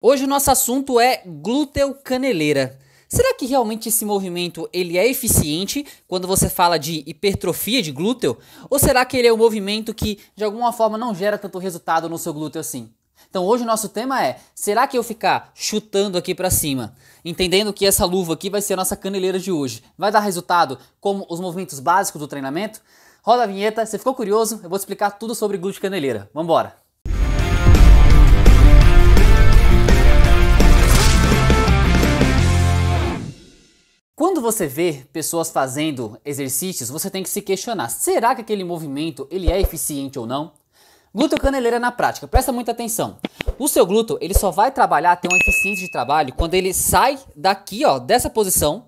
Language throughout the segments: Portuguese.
Hoje o nosso assunto é glúteo caneleira. Será que realmente esse movimento ele é eficiente quando você fala de hipertrofia de glúteo? Ou será que ele é um movimento que de alguma forma não gera tanto resultado no seu glúteo assim? Então hoje o nosso tema é, será que eu ficar chutando aqui pra cima, entendendo que essa luva aqui vai ser a nossa caneleira de hoje, vai dar resultado como os movimentos básicos do treinamento? Roda a vinheta, você ficou curioso? Eu vou te explicar tudo sobre glúteo caneleira. Vambora! Quando você vê pessoas fazendo exercícios, você tem que se questionar, será que aquele movimento ele é eficiente ou não? Glúteo caneleira na prática, presta muita atenção. O seu glúteo ele só vai trabalhar, ter uma eficiência de trabalho quando ele sai daqui, ó, dessa posição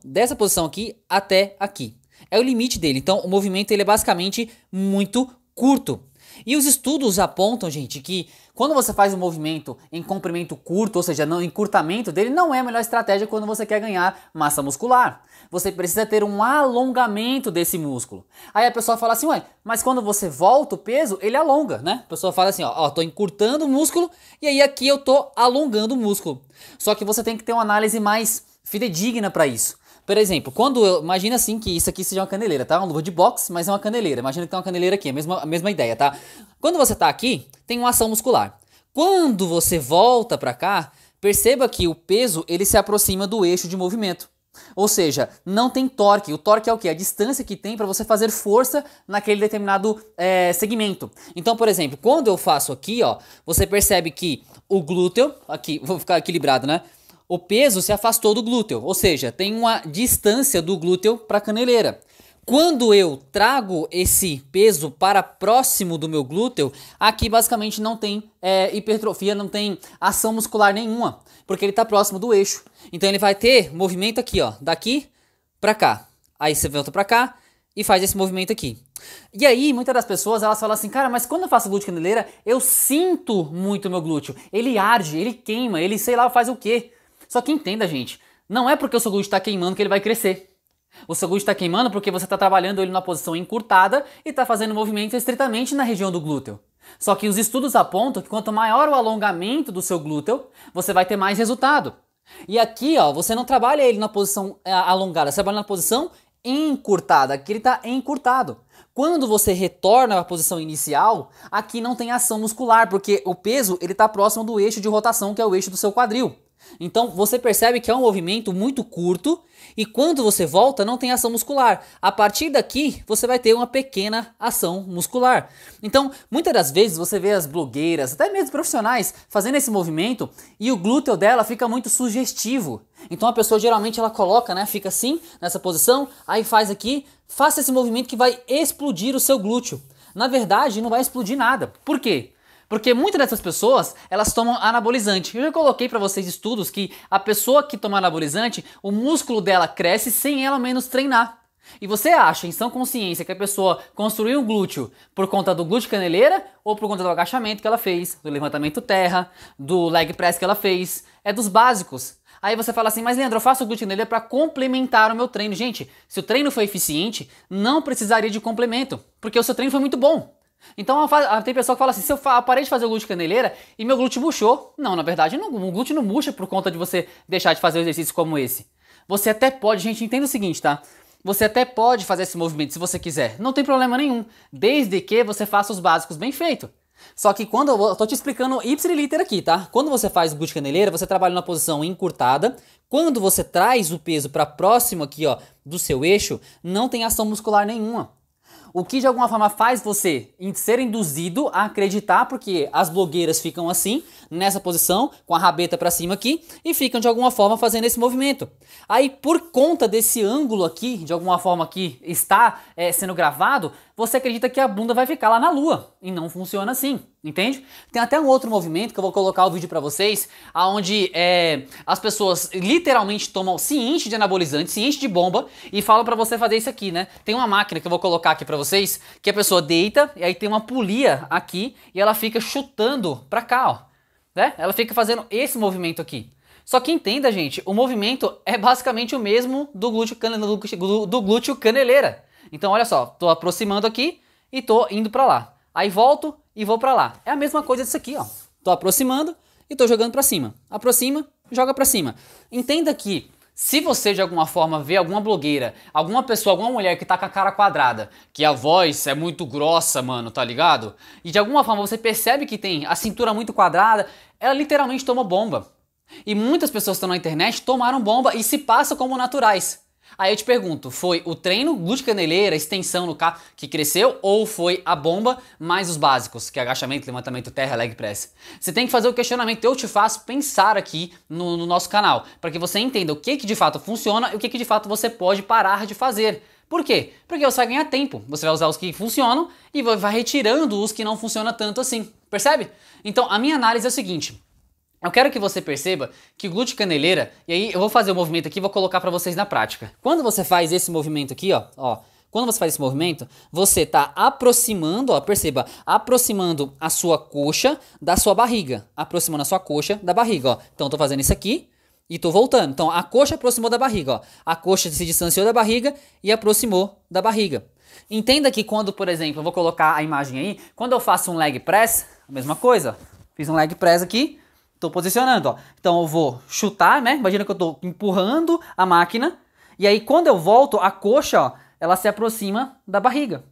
aqui até aqui. É o limite dele, então o movimento ele é basicamente muito curto. E os estudos apontam, gente, que quando você faz um movimento em comprimento curto, ou seja, no encurtamento dele, não é a melhor estratégia quando você quer ganhar massa muscular. Você precisa ter um alongamento desse músculo. Aí a pessoa fala assim, ué, mas quando você volta o peso, ele alonga, né? A pessoa fala assim, ó, tô encurtando o músculo e aí aqui eu tô alongando o músculo. Só que você tem que ter uma análise mais fidedigna para isso. Por exemplo, imagina assim que isso aqui seja uma caneleira, tá? Uma luva de boxe, mas é uma caneleira. Imagina que tem uma caneleira aqui, a mesma ideia, tá? Quando você tá aqui, tem uma ação muscular. Quando você volta pra cá, perceba que o peso, ele se aproxima do eixo de movimento. Ou seja, não tem torque. O torque é o quê? A distância que tem para você fazer força naquele determinado segmento. Então, por exemplo, quando eu faço aqui, ó, você percebe que o glúteo, aqui, vou ficar equilibrado, né? O peso se afastou do glúteo, ou seja, tem uma distância do glúteo para a caneleira. Quando eu trago esse peso para próximo do meu glúteo, aqui basicamente não tem hipertrofia, não tem ação muscular nenhuma, porque ele está próximo do eixo. Então ele vai ter movimento aqui, ó, daqui para cá. Aí você volta para cá e faz esse movimento aqui. E aí, muitas das pessoas, elas falam assim, cara, mas quando eu faço glúteo caneleira, eu sinto muito o meu glúteo. Ele arde, ele queima, ele sei lá, faz o quê? Só que entenda, gente, não é porque o seu glúteo está queimando que ele vai crescer. O seu glúteo está queimando porque você está trabalhando ele numa posição encurtada e está fazendo movimento estritamente na região do glúteo. Só que os estudos apontam que quanto maior o alongamento do seu glúteo, você vai ter mais resultado. E aqui, ó, você não trabalha ele na posição alongada, você trabalha na posição encurtada. Aqui ele está encurtado. Quando você retorna à posição inicial, aqui não tem ação muscular, porque o peso ele está próximo do eixo de rotação, que é o eixo do seu quadril. Então você percebe que é um movimento muito curto e quando você volta não tem ação muscular. A partir daqui você vai ter uma pequena ação muscular. Então muitas das vezes você vê as blogueiras, até mesmo profissionais, fazendo esse movimento e o glúteo dela fica muito sugestivo. Então a pessoa geralmente ela coloca, né, fica assim nessa posição, aí faz aqui, faça esse movimento que vai explodir o seu glúteo. Na verdade não vai explodir nada. Por quê? Porque muitas dessas pessoas, elas tomam anabolizante. Eu já coloquei para vocês estudos que a pessoa que toma anabolizante, o músculo dela cresce sem ela menos treinar. E você acha, em sã consciência, que a pessoa construiu um glúteo por conta do glúteo caneleira ou por conta do agachamento que ela fez, do levantamento terra, do leg press que ela fez? É dos básicos. Aí você fala assim, mas Leandro, eu faço o glúteo caneleira para complementar o meu treino. Gente, se o treino foi eficiente, não precisaria de complemento, porque o seu treino foi muito bom. Então tem pessoa que fala assim, se eu parei de fazer o glúteo caneleira e meu glúteo murchou. Não, na verdade o glúteo não murcha por conta de você deixar de fazer um exercício como esse. Você até pode, gente, entenda o seguinte, tá? Você até pode fazer esse movimento se você quiser, não tem problema nenhum, desde que você faça os básicos bem feito. Só que quando eu tô te explicando ipsiliter aqui, tá? Quando você faz o glúteo caneleira, você trabalha numa posição encurtada. Quando você traz o peso para próximo aqui, ó, do seu eixo, não tem ação muscular nenhuma. O que de alguma forma faz você ser induzido a acreditar, porque as blogueiras ficam assim, nessa posição, com a rabeta para cima aqui, e ficam de alguma forma fazendo esse movimento. Aí por conta desse ângulo aqui, de alguma forma que está sendo gravado, você acredita que a bunda vai ficar lá na lua, e não funciona assim, entende? Tem até um outro movimento que eu vou colocar o vídeo para vocês, onde as pessoas literalmente tomam, se enchem de anabolizante, se enchem de bomba, e falam para você fazer isso aqui, né? Tem uma máquina que eu vou colocar aqui para vocês, que a pessoa deita, e aí tem uma polia aqui, e ela fica chutando pra cá, ó, né? Ela fica fazendo esse movimento aqui. Só que entenda, gente, o movimento é basicamente o mesmo do glúteo caneleira. Então olha só, tô aproximando aqui e tô indo pra lá. Aí volto e vou pra lá. É a mesma coisa disso aqui, ó. Tô aproximando e tô jogando pra cima. Aproxima, joga pra cima. Entenda que se você de alguma forma vê alguma blogueira, alguma pessoa, alguma mulher que tá com a cara quadrada, que a voz é muito grossa, mano, tá ligado? E de alguma forma você percebe que tem a cintura muito quadrada, ela literalmente tomou bomba. E muitas pessoas que estão na internet tomaram bomba e se passam como naturais. Aí eu te pergunto, foi o treino, glúteo caneleira, extensão no carro que cresceu ou foi a bomba mais os básicos, que é agachamento, levantamento, terra, leg press? Você tem que fazer o questionamento, eu te faço pensar aqui no nosso canal, para que você entenda o que de fato funciona e o que de fato você pode parar de fazer. Por quê? Porque você vai ganhar tempo, você vai usar os que funcionam e vai retirando os que não funcionam tanto assim, percebe? Então a minha análise é o seguinte... Eu quero que você perceba que o glúteo caneleira, e aí eu vou fazer o movimento aqui e vou colocar pra vocês na prática. Quando você faz esse movimento aqui, quando você faz esse movimento, você tá aproximando, perceba, aproximando a sua coxa da sua barriga, aproximando a sua coxa da barriga, Então eu tô fazendo isso aqui e tô voltando. Então a coxa aproximou da barriga, A coxa se distanciou da barriga e aproximou da barriga. Entenda que quando, por exemplo, eu vou colocar a imagem aí, quando eu faço um leg press, a mesma coisa. Fiz um leg press aqui. Tô posicionando, Então eu vou chutar, né? Imagina que eu tô empurrando a máquina. E aí quando eu volto, a coxa, ela se aproxima da barriga.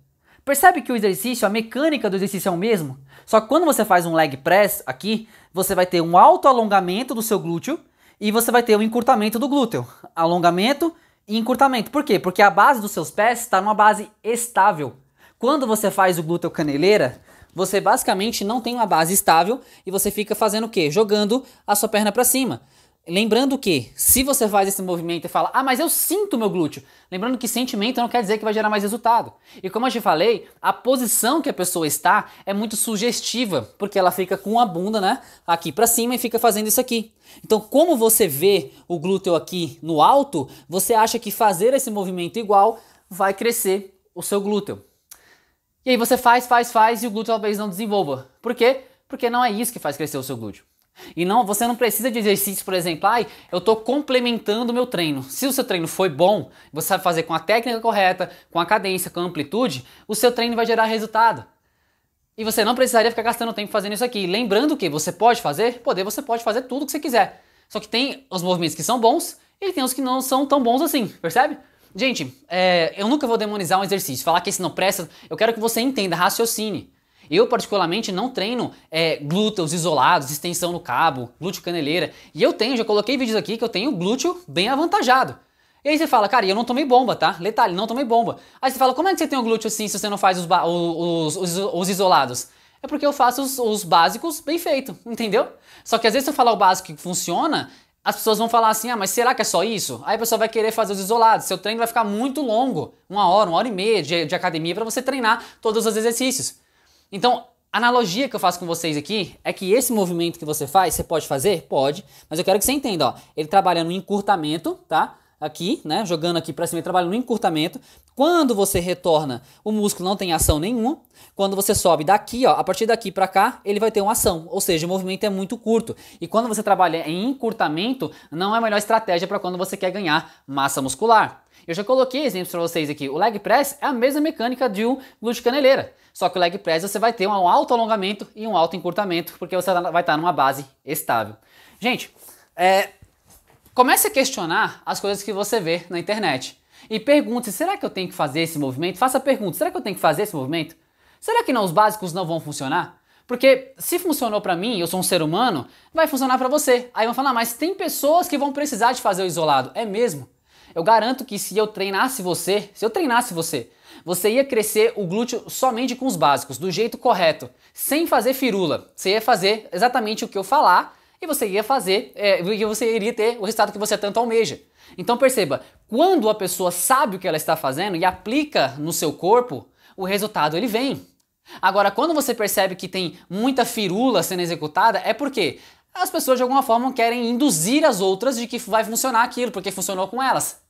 Percebe que o exercício, a mecânica do exercício é o mesmo? Só que quando você faz um leg press aqui, você vai ter um alto alongamento do seu glúteo e você vai ter um encurtamento do glúteo. Alongamento e encurtamento. Por quê? Porque a base dos seus pés está numa base estável. Quando você faz o glúteo caneleira, você basicamente não tem uma base estável e você fica fazendo o quê? Jogando a sua perna para cima. Lembrando que, se você faz esse movimento e fala, mas eu sinto meu glúteo. Lembrando que sentimento não quer dizer que vai gerar mais resultado. E como eu te falei, a posição que a pessoa está é muito sugestiva, porque ela fica com a bunda, né, aqui para cima e fica fazendo isso aqui. Então, como você vê o glúteo aqui no alto, você acha que fazer esse movimento igual vai crescer o seu glúteo. E aí você faz e o glúteo talvez não desenvolva. Por quê? Porque não é isso que faz crescer o seu glúteo. E não, você não precisa de exercícios, por exemplo, eu estou complementando o meu treino. Se o seu treino foi bom, você sabe fazer com a técnica correta, com a cadência, com a amplitude, o seu treino vai gerar resultado. E você não precisaria ficar gastando tempo fazendo isso aqui. Lembrando que você pode fazer, você pode fazer tudo o que você quiser. Só que tem os movimentos que são bons e tem os que não são tão bons assim, percebe? Gente, eu nunca vou demonizar um exercício, falar que esse não presta, eu quero que você entenda, raciocine. Eu particularmente não treino glúteos isolados, extensão no cabo, glúteo caneleira, e já coloquei vídeos aqui que eu tenho glúteo bem avantajado. E aí você fala, cara, eu não tomei bomba, tá? Detalhe, não tomei bomba. Aí você fala, como é que você tem um glúteo assim se você não faz os isolados? É porque eu faço os básicos bem feito, entendeu? Só que às vezes se eu falar o básico que funciona, as pessoas vão falar assim, mas será que é só isso? Aí a pessoa vai querer fazer os isolados, seu treino vai ficar muito longo, 1 hora e meia de academia para você treinar todos os exercícios. Então, a analogia que eu faço com vocês aqui é que esse movimento que você faz, você pode fazer? Pode, mas eu quero que você entenda, ele trabalha no encurtamento, tá? Aqui, né, jogando aqui pra cima, ele trabalha no encurtamento. Quando você retorna, o músculo não tem ação nenhuma. Quando você sobe daqui, a partir daqui pra cá, ele vai ter uma ação, ou seja, o movimento é muito curto. E quando você trabalha em encurtamento, não é a melhor estratégia para quando você quer ganhar massa muscular. Eu já coloquei exemplos para vocês aqui. O leg press é a mesma mecânica de um glúteo caneleira. Só que o leg press você vai ter um alto alongamento e um alto encurtamento, porque você vai estar numa base estável. Gente, comece a questionar as coisas que você vê na internet. E pergunte, será que eu tenho que fazer esse movimento? Faça a pergunta, será que eu tenho que fazer esse movimento? Será que os básicos não vão funcionar? Porque se funcionou pra mim, eu sou um ser humano, vai funcionar pra você. Aí vão falar, mas tem pessoas que vão precisar de fazer o isolado. É mesmo? Eu garanto que se eu treinasse você, você ia crescer o glúteo somente com os básicos, do jeito correto, sem fazer firula. Você ia fazer exatamente o que eu falar e você ia fazer, e você iria ter o resultado que você tanto almeja. Então perceba, quando a pessoa sabe o que ela está fazendo e aplica no seu corpo, o resultado ele vem. Agora, quando você percebe que tem muita firula sendo executada, é porque as pessoas de alguma forma querem induzir as outras de que vai funcionar aquilo, porque funcionou com elas.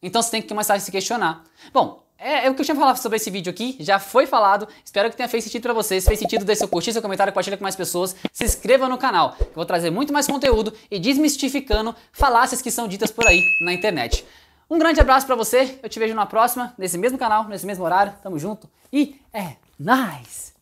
Então você tem que começar a se questionar. Bom, o que eu tinha falado sobre esse vídeo aqui, já foi falado, espero que tenha feito sentido pra vocês. Se fez sentido, deixe seu curtir, seu comentário, compartilha com mais pessoas, se inscreva no canal, eu vou trazer muito mais conteúdo e desmistificando falácias que são ditas por aí na internet. Um grande abraço pra você, eu te vejo na próxima, nesse mesmo canal, nesse mesmo horário, tamo junto e é nóis!